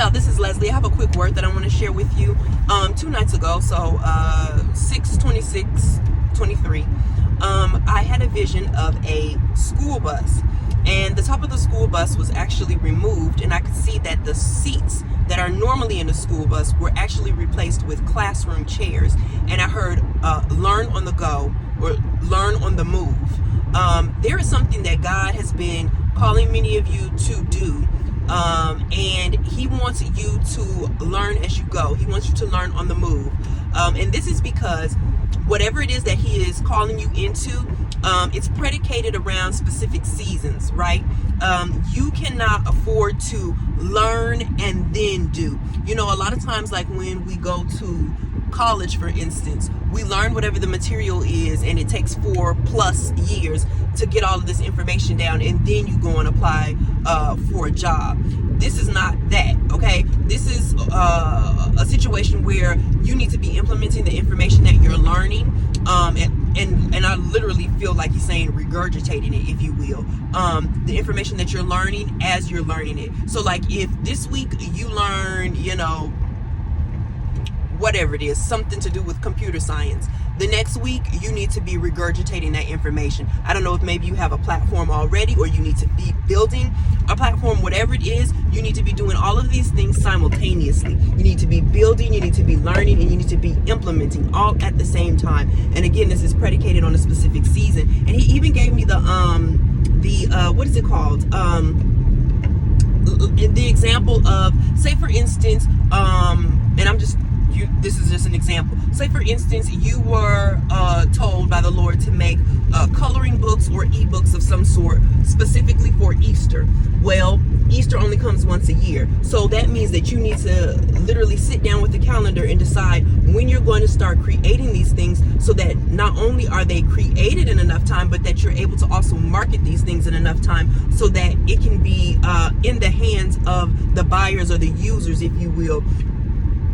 y'all, this is Leslie. I have a quick word that I want to share with you. 2 nights ago, so 6/26/23, I had a vision of a school bus, and the top of the school bus was actually removed, and I could see that the seats that are normally in the school bus were actually replaced with classroom chairs. And I heard learn on the go, or learn on the move. There is something that God has been calling many of you to do, and he wants you to learn as you go. He wants you to learn on the move, and this is because whatever it is that he is calling you into, it's predicated around specific seasons, right? You cannot afford to learn and then do. You know, a lot of times, like when we go to college, for instance, we learn whatever the material is, and it takes 4+ years to get all of this information down, and then you go and apply for a job. This is not that, okay? This is a situation where you need to be implementing the information that you're learning, and I literally feel like he's saying regurgitating it, if you will, the information that you're learning as you're learning it. So like if this week you learn, you know, whatever it is, something to do with computer science, the next week you need to be regurgitating that information. I don't know if maybe you have a platform already, or you need to be building a platform. Whatever it is, you need to be doing all of these things simultaneously. You need to be building, you need to be learning, and you need to be implementing all at the same time. And again, this is predicated on a specific season. And he even gave me the what is it called, the example of, say for instance, and I'm just, this is just an example. Say for instance, you were told by the Lord to make coloring books or ebooks of some sort specifically for Easter. Well, Easter only comes once a year, so that means that you need to literally sit down with the calendar and decide when you're going to start creating these things, so that not only are they created in enough time, but that you're able to also market these things in enough time, so that it can be in the hands of the buyers or the users, if you will,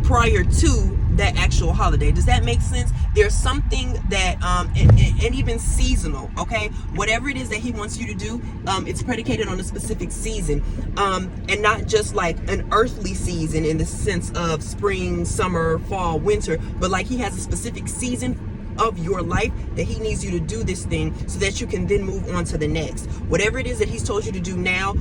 prior to that actual holiday. Does that make sense? There's something that and even seasonal, okay? Whatever it is that he wants you to do, it's predicated on a specific season, and not just like an earthly season in the sense of spring, summer, fall, winter, but like he has a specific season of your life that he needs you to do this thing, so that you can then move on to the next. Whatever it is that he's told you to do now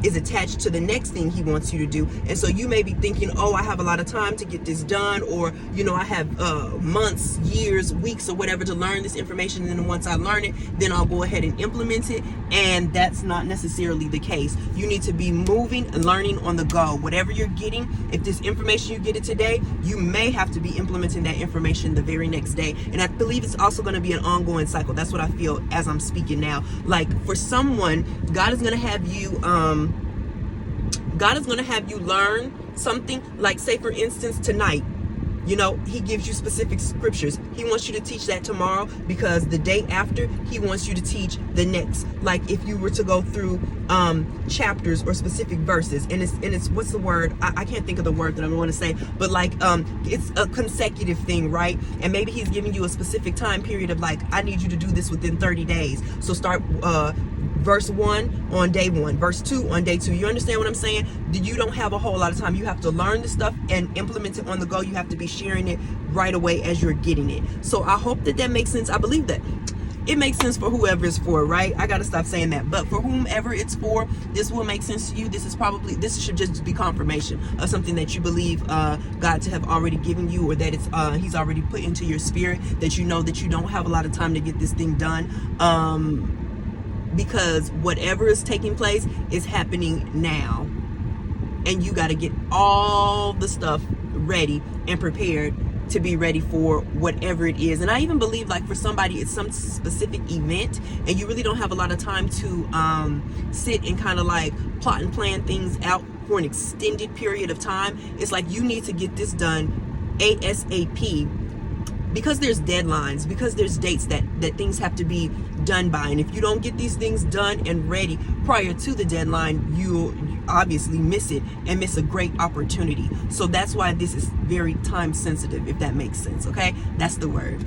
is attached to the next thing he wants you to do. And so you may be thinking, oh, I have a lot of time to get this done, or you know, I have months, years, weeks, or whatever to learn this information, and then once I learn it, then I'll go ahead and implement it. And that's not necessarily the case. You need to be moving and learning on the go. Whatever you're getting, if this information, you get it today, you may have to be implementing that information the very next day. And I believe it's also going to be an ongoing cycle. That's what I feel as I'm speaking now. Like for someone, God is going to have you learn something. Like say for instance tonight, you know, he gives you specific scriptures. He wants you to teach that tomorrow, because the day after he wants you to teach the next. Like if you were to go through chapters or specific verses, and it's what's the word? I can't think of the word that I want to say, but like it's a consecutive thing, right? And maybe he's giving you a specific time period of like, I need you to do this within 30 days. So start verse 1 on day 1, verse 2 on day 2. You understand what I'm saying? You don't have a whole lot of time. You have to learn the stuff and implement it on the go. You have to be sharing it right away as you're getting it. So I hope that makes sense. I believe that it makes sense for whoever it's for, right? I gotta stop saying that. But for whomever it's for, this will make sense to you. This should just be confirmation of something that you believe God to have already given you, or that it's he's already put into your spirit, that you know that you don't have a lot of time to get this thing done. Because whatever is taking place is happening now, and you got to get all the stuff ready and prepared to be ready for whatever it is. And I even believe like for somebody, it's some specific event, and you really don't have a lot of time to sit and kind of like plot and plan things out for an extended period of time. It's like you need to get this done ASAP, because there's deadlines, because there's dates that things have to be done by. And if you don't get these things done and ready prior to the deadline, you'll obviously miss it and miss a great opportunity. So that's why this is very time sensitive, if that makes sense. Okay, that's the word.